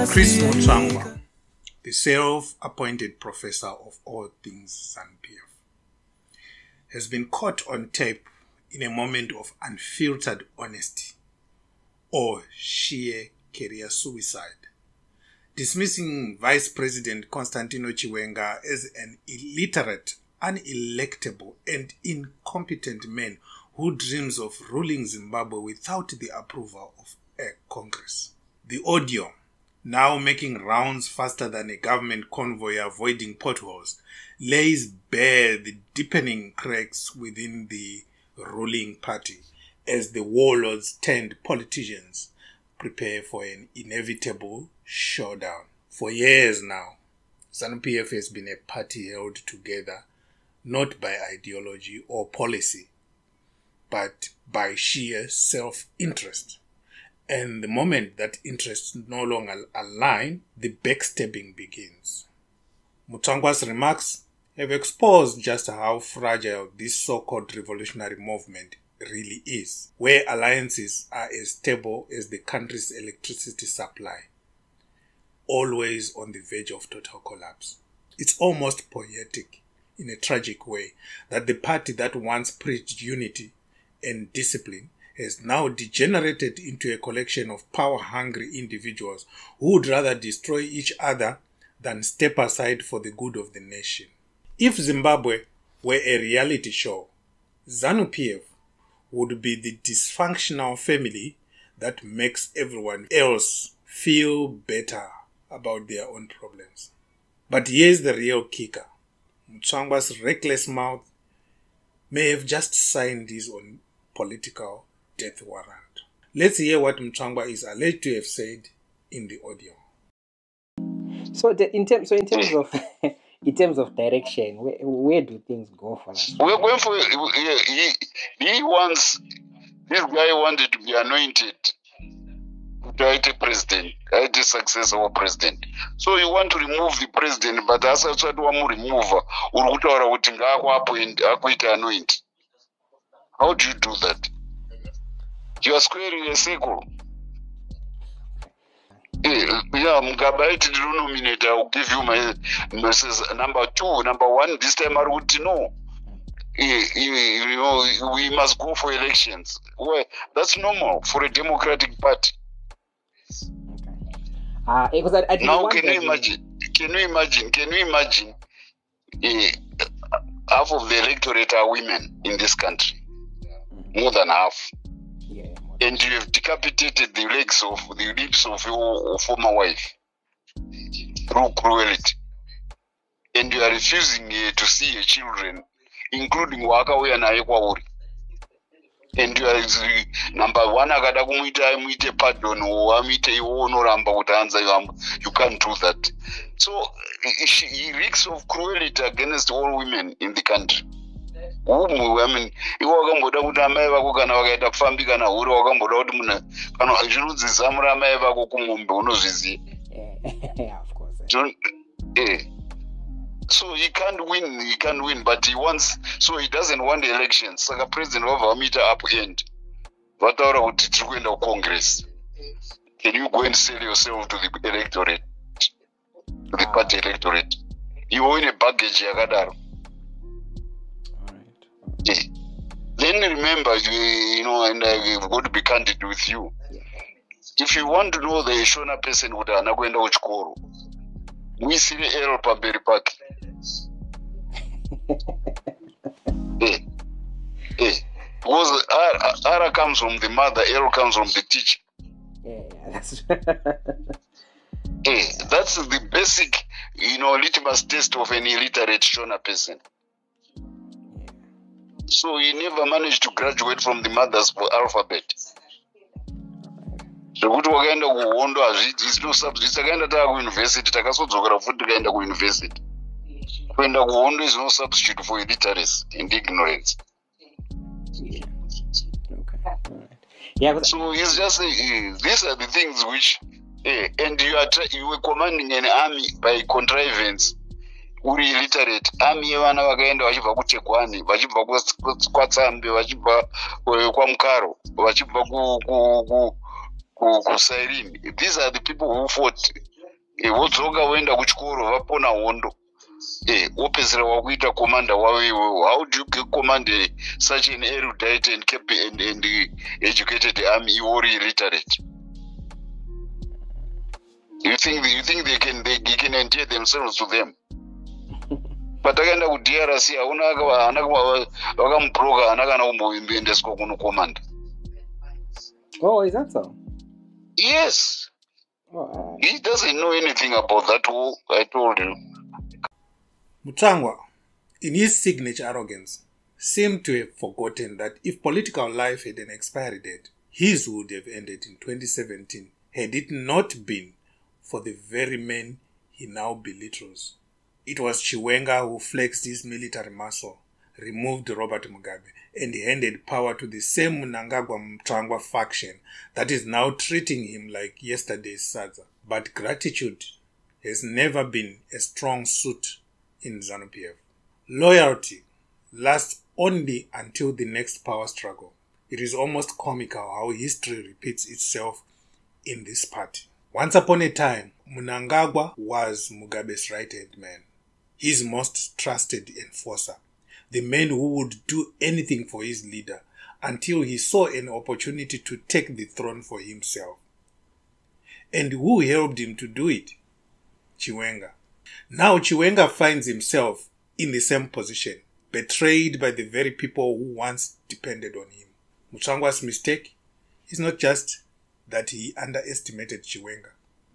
Chris Mutsvangwa, the self-appointed professor of all things ZANU-PF, has been caught on tape in a moment of unfiltered honesty or sheer career suicide, dismissing Vice President Constantino Chiwenga as an illiterate, unelectable and incompetent man who dreams of ruling Zimbabwe without the approval of a Congress. The audio, now making rounds faster than a government convoy avoiding potholes, lays bare the deepening cracks within the ruling party as the warlords turned politicians prepare for an inevitable showdown. For years now, ZANU-PF has been a party held together not by ideology or policy, but by sheer self-interest. And the moment that interests no longer align, the backstabbing begins. Mutsvangwa's remarks have exposed just how fragile this so-called revolutionary movement really is, where alliances are as stable as the country's electricity supply, always on the verge of total collapse. It's almost poetic, in a tragic way, that the party that once preached unity and discipline has now degenerated into a collection of power-hungry individuals who would rather destroy each other than step aside for the good of the nation. If Zimbabwe were a reality show, ZANU-PF would be the dysfunctional family that makes everyone else feel better about their own problems. But here's the real kicker. Mutsvangwa's reckless mouth may have just signed his own political death warrant. Let's hear what Mutsvangwa is alleged to have said in the audio. So, in terms of in terms of direction, where do things go for us? We're going for he wants, this guy wanted to be anointed to president, a successor of president. So you want to remove the president, but that's also to remove anoint. How do you do that? You are squaring a circle. Yeah, Mugabe to nominate. I'll give you my number 2. Number 1, this time I would know. We must go for elections. Well, that's normal for a democratic party. Now, can you imagine? Half of the electorate are women in this country, more than half. Yeah. And you have decapitated the lips of your former wife through cruelty, and you are refusing to see your children, including Wakawe and Ayekwauri. And you are number 1, akada kumuita pardon or amite onoramba utanza, you can't do that. So he reeks of cruelty against all women in the country. Iwo wakamboda kuti amai vako kana vakaita kufambi kana huri wakamboda kuti munhu kana zvinonzizamura amai vako kumombe unozviziva. So he can't win, but he wants, so he doesn't want the elections. Saka president wavamita upend vataura kuti tiri kuenda kucongress. Can you go and sell yourself to the electorate, to the party electorate? You own a baggage yakadaro. Then remember, and I'm going to be candid with you. If you want to know the Shona person who are not going to watch Koro, we see the error pamberi paki. Because Ara comes from the mother, error comes from the teacher. Yeah, that's that's the basic, litmus test of an illiterate Shona person. So he never managed to graduate from the mother's alphabet. So kuti wakaenda kuhondo hazviti no subject takaenda university takazodzokera futi tikaenda university. Kuenda kuhondo is no substitute for illiteracy and ignorance. Yeah. Okay. All right. Yeah. So it's just these are the things which and you were commanding an army by contrivance. Uri illiterate, army yevana vakaenda vachibva kuTegwani, vachibva kwaTsambe, vachibva kwaMukaro, vachibva kuSairini. These are the people who fought wodzoka woenda kuchikoro vapona hondo wopedzera wakuita commander wave iwewo. How do you command such an erudite and educated army iwori illiterate? You think they can endear themselves to them? But akaenda ku DRC hauna vakamubroka hana kana kumboendeswa kuno command. Oh, is that so? Yes. Oh, He doesn't know anything about that war, I told you. Mutsvangwa, in his signature arrogance, seemed to have forgotten that if political life had an expiry date, his would have ended in 2017 had it not been for the very men he now belittles. It was Chiwenga who flexed his military muscle, removed Robert Mugabe, and handed power to the same Mnangagwa Mutsvangwa faction that is now treating him like yesterday's Sadza. But gratitude has never been a strong suit in ZANU-PF. Loyalty lasts only until the next power struggle. It is almost comical how history repeats itself in this party. Once upon a time, Mnangagwa was Mugabe's right-hand man, his most trusted enforcer, the man who would do anything for his leader until he saw an opportunity to take the throne for himself. And who helped him to do it? Chiwenga. Now Chiwenga finds himself in the same position, betrayed by the very people who once depended on him. Mutsvangwa's mistake is not just that he underestimated Chiwenga,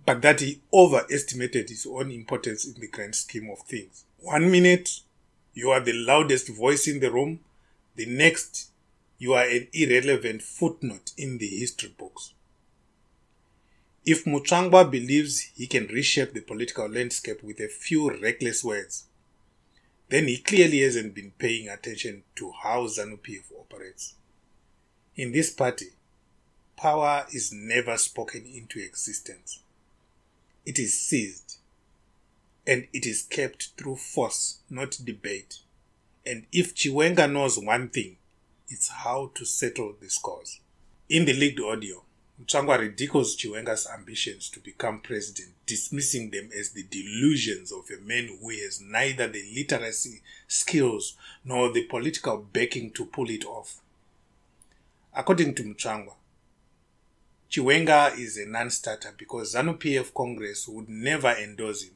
but that he overestimated his own importance in the grand scheme of things. 1 minute, you are the loudest voice in the room. The next, you are an irrelevant footnote in the history books. If Mutsvangwa believes he can reshape the political landscape with a few reckless words, then he clearly hasn't been paying attention to how ZANU-PF operates. In this party, power is never spoken into existence. It is seized, and it is kept through force, not debate. And if Chiwenga knows one thing, it's how to settle the scores. In the leaked audio, Mutsvangwa ridicules Chiwenga's ambitions to become president, dismissing them as the delusions of a man who has neither the literacy, skills, nor the political backing to pull it off. According to Mutsvangwa, Chiwenga is a non-starter because ZANU-PF Congress would never endorse him,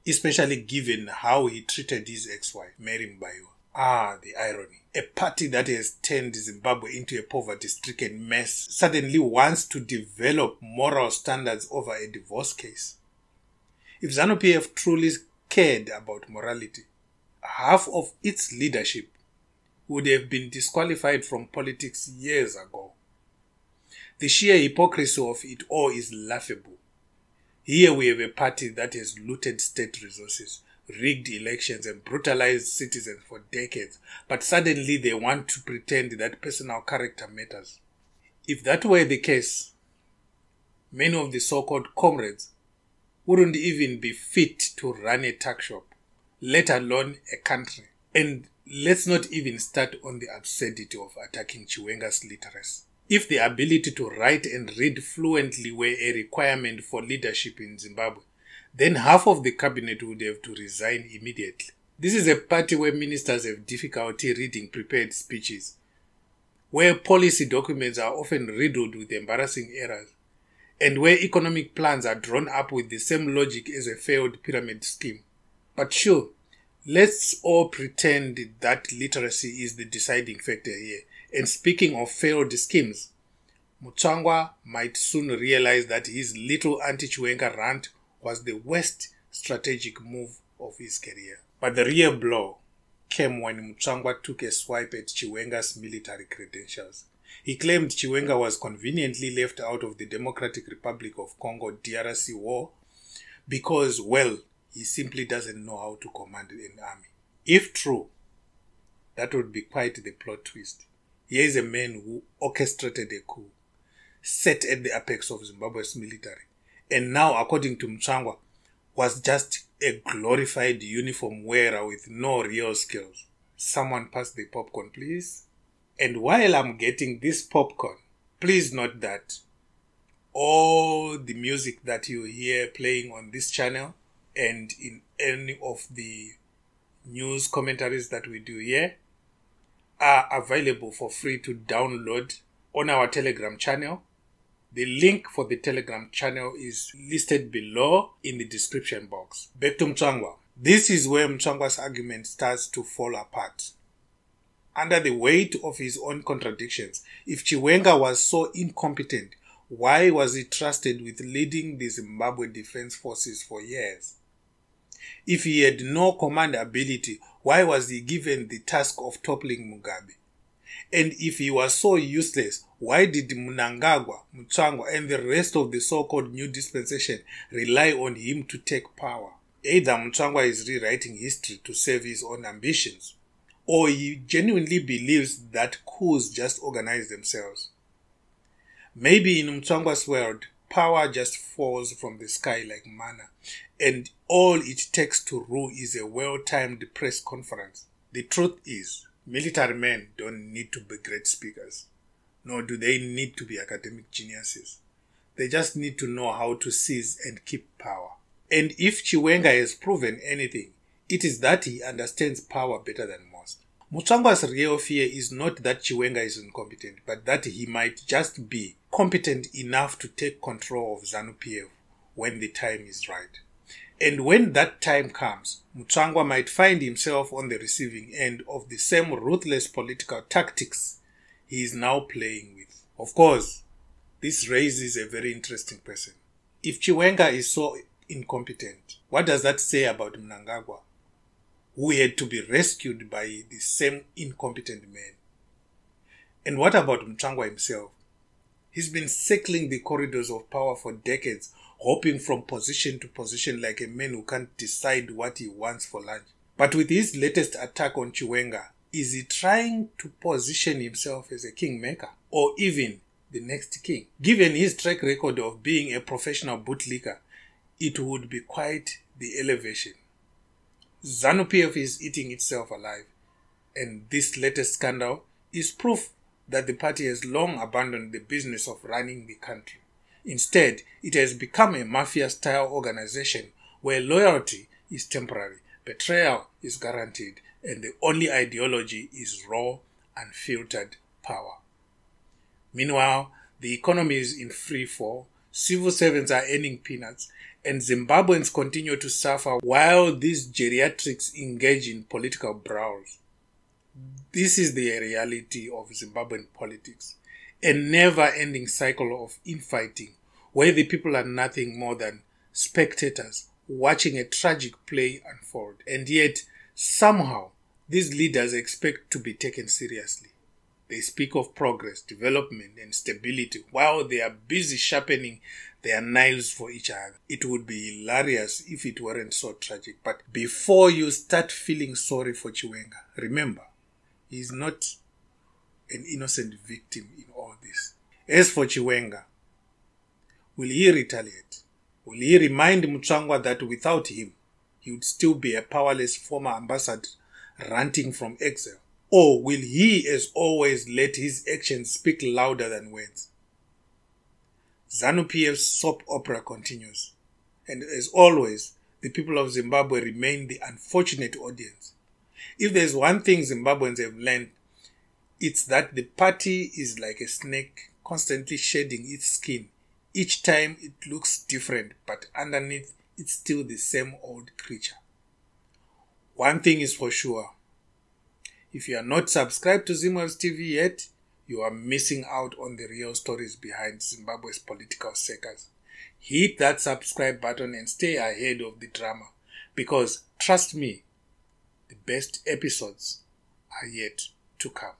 especially given how he treated his ex-wife, Mary Mbayiwa. Ah, the irony. A party that has turned Zimbabwe into a poverty-stricken mess suddenly wants to develop moral standards over a divorce case. If ZANU-PF truly cared about morality, half of its leadership would have been disqualified from politics years ago. The sheer hypocrisy of it all is laughable. Here we have a party that has looted state resources, rigged elections and brutalized citizens for decades, but suddenly they want to pretend that personal character matters. If that were the case, many of the so-called comrades wouldn't even be fit to run a tuck shop, let alone a country. And let's not even start on the absurdity of attacking Chiwenga's literacy. If the ability to write and read fluently were a requirement for leadership in Zimbabwe, then half of the cabinet would have to resign immediately. This is a party where ministers have difficulty reading prepared speeches, where policy documents are often riddled with embarrassing errors, and where economic plans are drawn up with the same logic as a failed pyramid scheme. But sure, let's all pretend that literacy is the deciding factor here. And speaking of failed schemes, Mutsvangwa might soon realize that his little anti-Chiwenga rant was the worst strategic move of his career. But the real blow came when Mutsvangwa took a swipe at Chiwenga's military credentials. He claimed Chiwenga was conveniently left out of the Democratic Republic of Congo DRC war because, well, he simply doesn't know how to command an army. If true, that would be quite the plot twist. Here is a man who orchestrated a coup, sat at the apex of Zimbabwe's military, and now, according to Mutsvangwa, was just a glorified uniform wearer with no real skills. Someone pass the popcorn, please. And while I'm getting this popcorn, please note that all the music that you hear playing on this channel and in any of the news commentaries that we do here are available for free to download on our Telegram channel. The link for the Telegram channel is listed below in the description box. Back to Mutsvangwa. This is where Mutsvangwa's argument starts to fall apart. Under the weight of his own contradictions, if Chiwenga was so incompetent, why was he trusted with leading the Zimbabwe Defense Forces for years? If he had no command ability, why was he given the task of toppling Mugabe? And if he was so useless, why did Mnangagwa, Mutsvangwa, and the rest of the so-called new dispensation rely on him to take power? Either Mutsvangwa is rewriting history to serve his own ambitions, or he genuinely believes that coups just organize themselves. Maybe in Mutsvangwa's world, power just falls from the sky like manna, and all it takes to rule is a well-timed press conference. The truth is, military men don't need to be great speakers, nor do they need to be academic geniuses. They just need to know how to seize and keep power. And if Chiwenga has proven anything, it is that he understands power better than most. Mutsvangwa's real fear is not that Chiwenga is incompetent, but that he might just be competent enough to take control of ZANU-PF when the time is right. And when that time comes, Mutsvangwa might find himself on the receiving end of the same ruthless political tactics he is now playing with. Of course, this raises a very interesting question. If Chiwenga is so incompetent, what does that say about Mnangagwa, who had to be rescued by the same incompetent man? And what about Mutsvangwa himself? He's been circling the corridors of power for decades, hopping from position to position like a man who can't decide what he wants for lunch. But with his latest attack on Chiwenga, is he trying to position himself as a kingmaker, or even the next king? Given his track record of being a professional bootlicker, it would be quite the elevation. ZANU-PF is eating itself alive, and this latest scandal is proof that the party has long abandoned the business of running the country. Instead, it has become a mafia-style organization where loyalty is temporary, betrayal is guaranteed, and the only ideology is raw, unfiltered power. Meanwhile, the economy is in free fall, civil servants are earning peanuts, and Zimbabweans continue to suffer while these geriatrics engage in political brawls. This is the reality of Zimbabwean politics, a never-ending cycle of infighting where the people are nothing more than spectators watching a tragic play unfold. And yet, somehow, these leaders expect to be taken seriously. They speak of progress, development, and stability while they are busy sharpening their knives for each other. It would be hilarious if it weren't so tragic. But before you start feeling sorry for Chiwenga, remember, he is not an innocent victim in all this. As for Chiwenga, will he retaliate? Will he remind Mutsvangwa that without him, he would still be a powerless former ambassador ranting from exile? Or will he, as always, let his actions speak louder than words? ZANU-PF's soap opera continues. And as always, the people of Zimbabwe remain the unfortunate audience. If there's one thing Zimbabweans have learned, it's that the party is like a snake constantly shedding its skin. Each time it looks different, but underneath it's still the same old creature. One thing is for sure. If you are not subscribed to Zimwaves TV yet, you are missing out on the real stories behind Zimbabwe's political circus. Hit that subscribe button and stay ahead of the drama, because trust me, the best episodes are yet to come.